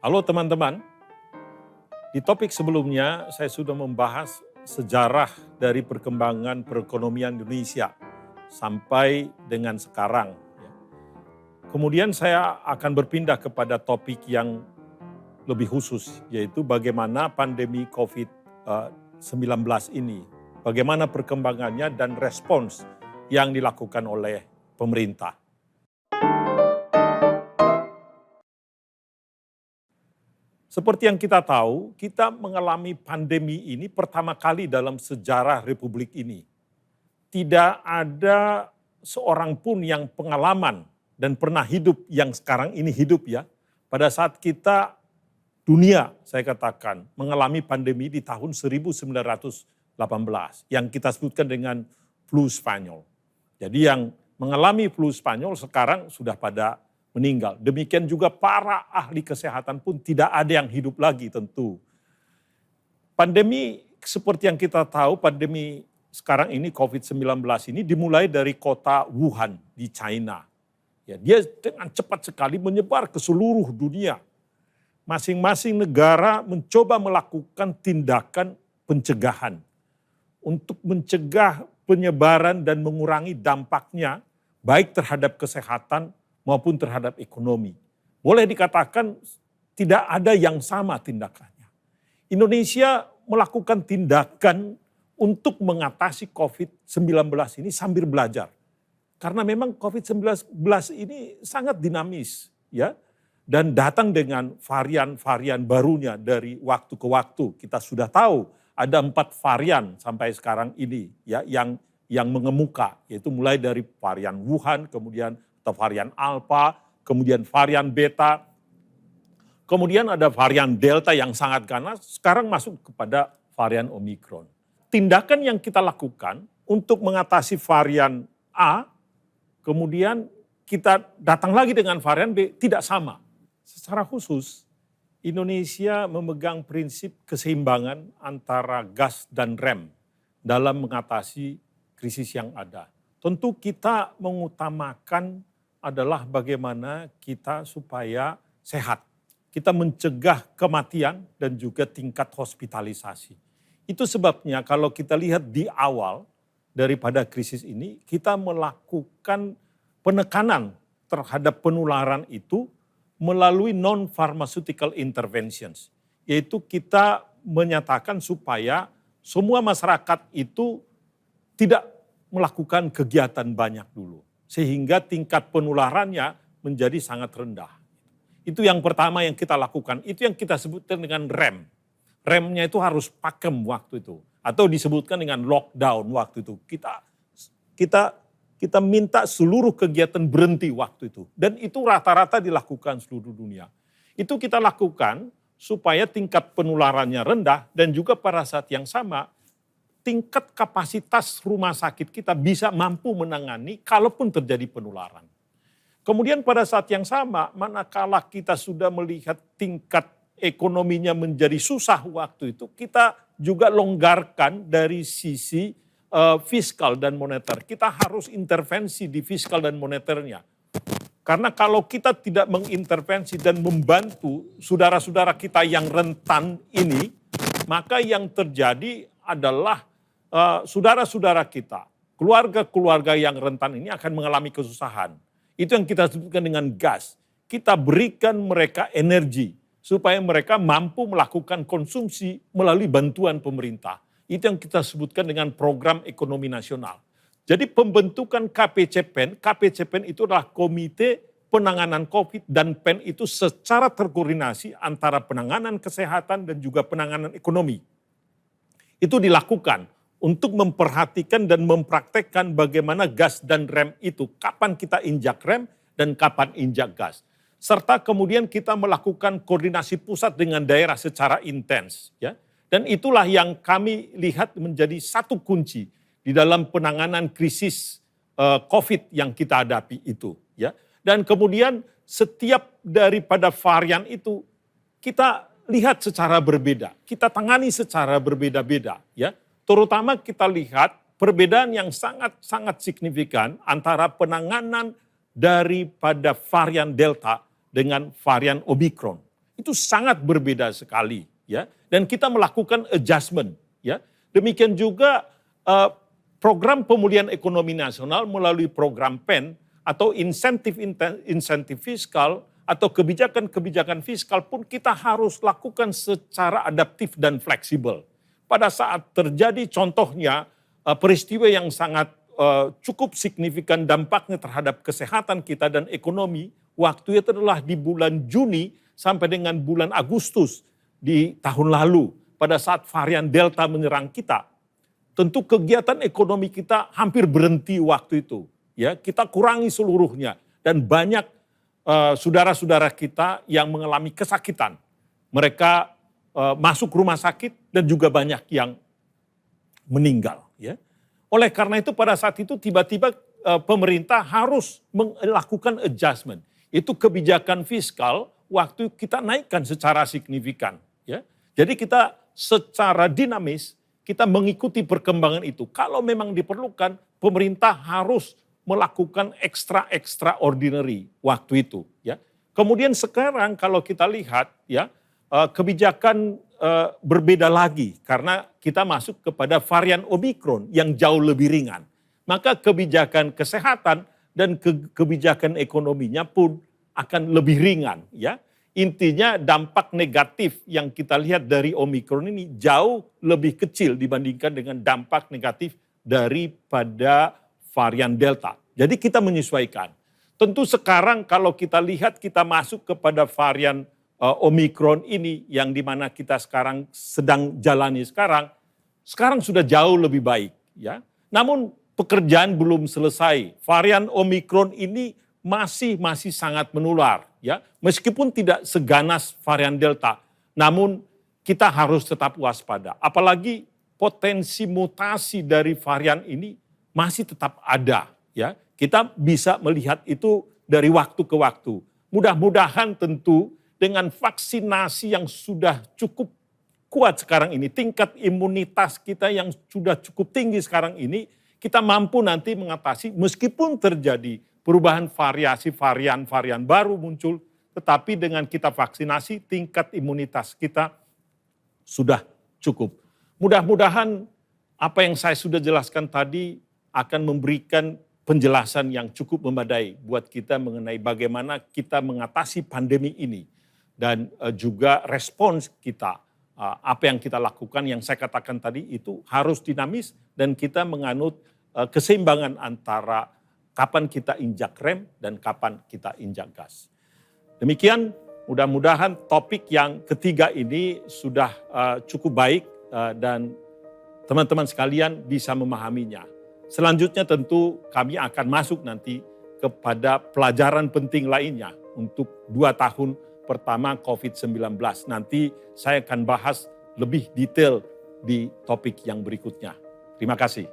Halo teman-teman, di topik sebelumnya saya sudah membahas sejarah dari perkembangan perekonomian Indonesia sampai dengan sekarang. Kemudian saya akan berpindah kepada topik yang lebih khusus, yaitu bagaimana pandemi COVID-19 ini, bagaimana perkembangannya dan respons yang dilakukan oleh pemerintah. Seperti yang kita tahu, kita mengalami pandemi ini pertama kali dalam sejarah Republik ini. Tidak ada seorang pun yang pengalaman dan pernah hidup yang sekarang ini hidup ya. Pada saat kita dunia, saya katakan, mengalami pandemi di tahun 1918 yang kita sebutkan dengan flu Spanyol. Jadi yang mengalami flu Spanyol sekarang sudah pada meninggal. Demikian juga para ahli kesehatan pun tidak ada yang hidup lagi tentu. Pandemi seperti yang kita tahu, pandemi sekarang ini COVID-19 ini dimulai dari kota Wuhan di China. Ya, dia dengan cepat sekali menyebar ke seluruh dunia. Masing-masing negara mencoba melakukan tindakan pencegahan untuk mencegah penyebaran dan mengurangi dampaknya baik terhadap kesehatan maupun terhadap ekonomi. Boleh dikatakan tidak ada yang sama tindakannya. Indonesia melakukan tindakan untuk mengatasi COVID-19 ini sambil belajar. Karena memang COVID-19 ini sangat dinamis ya, dan datang dengan varian-varian barunya dari waktu ke waktu. Kita sudah tahu ada 4 varian sampai sekarang ini ya yang mengemuka, yaitu mulai dari varian Wuhan, kemudian varian Alpha, kemudian varian Beta, kemudian ada varian Delta yang sangat ganas, sekarang masuk kepada varian Omicron. Tindakan yang kita lakukan untuk mengatasi varian A, kemudian kita datang lagi dengan varian B, tidak sama. Secara khusus, Indonesia memegang prinsip keseimbangan antara gas dan rem dalam mengatasi krisis yang ada. Tentu kita mengutamakan adalah bagaimana kita supaya sehat. Kita mencegah kematian dan juga tingkat hospitalisasi. Itu sebabnya kalau kita lihat di awal daripada krisis ini, kita melakukan penekanan terhadap penularan itu melalui non-pharmaceutical interventions. Yaitu kita menyatakan supaya semua masyarakat itu tidak melakukan kegiatan banyak dulu. Sehingga tingkat penularannya menjadi sangat rendah. Itu yang pertama yang kita lakukan, itu yang kita sebutkan dengan rem. Remnya itu harus pakem waktu itu. Atau disebutkan dengan lockdown waktu itu. Kita minta seluruh kegiatan berhenti waktu itu. Dan itu rata-rata dilakukan seluruh dunia. Itu kita lakukan supaya tingkat penularannya rendah dan juga pada saat yang sama tingkat kapasitas rumah sakit kita bisa mampu menangani kalaupun terjadi penularan. Kemudian pada saat yang sama, manakala kita sudah melihat tingkat ekonominya menjadi susah waktu itu, kita juga longgarkan dari sisi fiskal dan moneter. Kita harus intervensi di fiskal dan moneternya. Karena kalau kita tidak mengintervensi dan membantu saudara-saudara kita yang rentan ini, maka yang terjadi adalah saudara-saudara kita, keluarga-keluarga yang rentan ini akan mengalami kesusahan. Itu yang kita sebutkan dengan gas. Kita berikan mereka energi supaya mereka mampu melakukan konsumsi melalui bantuan pemerintah. Itu yang kita sebutkan dengan program ekonomi nasional. Jadi pembentukan KPCPEN itu adalah Komite Penanganan COVID dan PEN itu secara terkoordinasi antara penanganan kesehatan dan juga penanganan ekonomi. Itu dilakukan untuk memperhatikan dan mempraktekkan bagaimana gas dan rem itu, kapan kita injak rem dan kapan injak gas. Serta kemudian kita melakukan koordinasi pusat dengan daerah secara intens. Ya. Dan itulah yang kami lihat menjadi satu kunci di dalam penanganan krisis COVID yang kita hadapi itu. Ya. Dan kemudian setiap daripada varian itu kita lihat secara berbeda, kita tangani secara berbeda-beda. Ya. Terutama kita lihat perbedaan yang sangat-sangat signifikan antara penanganan daripada varian Delta dengan varian Omicron. itu sangat berbeda sekali, ya. Dan kita melakukan adjustment, ya. Demikian juga program pemulihan ekonomi nasional melalui program PEN atau insentif fiskal atau kebijakan-kebijakan fiskal pun kita harus lakukan secara adaptif dan fleksibel. Pada saat terjadi contohnya peristiwa yang sangat cukup signifikan dampaknya terhadap kesehatan kita dan ekonomi, waktu itu adalah di bulan Juni sampai dengan bulan Agustus di tahun lalu pada saat varian Delta menyerang kita. Tentu kegiatan ekonomi kita hampir berhenti waktu itu. Ya, kita kurangi seluruhnya dan banyak saudara-saudara kita yang mengalami kesakitan. Mereka masuk rumah sakit dan juga banyak yang meninggal. Ya. Oleh karena itu pada saat itu tiba-tiba pemerintah harus melakukan adjustment. Itu kebijakan fiskal waktu kita naikkan secara signifikan. Ya. Jadi kita secara dinamis kita mengikuti perkembangan itu. Kalau memang diperlukan pemerintah harus melakukan extraordinary waktu itu. Ya. Kemudian sekarang kalau kita lihat ya kebijakan berbeda lagi karena kita masuk kepada varian Omikron yang jauh lebih ringan. Maka kebijakan kesehatan dan kebijakan ekonominya pun akan lebih ringan. Ya. Intinya dampak negatif yang kita lihat dari Omikron ini jauh lebih kecil dibandingkan dengan dampak negatif daripada varian Delta. Jadi kita menyesuaikan. Tentu sekarang kalau kita lihat kita masuk kepada varian Omikron ini yang dimana kita sekarang sedang jalani sekarang sudah jauh lebih baik. Ya. Namun pekerjaan belum selesai. Varian Omikron ini masih sangat menular. Ya. Meskipun tidak seganas varian Delta, namun kita harus tetap waspada. Apalagi potensi mutasi dari varian ini masih tetap ada. Ya. Kita bisa melihat itu dari waktu ke waktu. Mudah-mudahan tentu dengan vaksinasi yang sudah cukup kuat sekarang ini, tingkat imunitas kita yang sudah cukup tinggi sekarang ini, kita mampu nanti mengatasi meskipun terjadi perubahan variasi varian baru muncul, tetapi dengan kita vaksinasi tingkat imunitas kita sudah cukup. Mudah-mudahan apa yang saya sudah jelaskan tadi akan memberikan penjelasan yang cukup memadai buat kita mengenai bagaimana kita mengatasi pandemi ini. Dan juga respons kita, apa yang kita lakukan yang saya katakan tadi itu harus dinamis dan kita menganut keseimbangan antara kapan kita injak rem dan kapan kita injak gas. Demikian, mudah-mudahan topik yang ketiga ini sudah cukup baik dan teman-teman sekalian bisa memahaminya. Selanjutnya tentu kami akan masuk nanti kepada pelajaran penting lainnya untuk 2 tahun pertama COVID-19. Nanti saya akan bahas lebih detail di topik yang berikutnya. Terima kasih.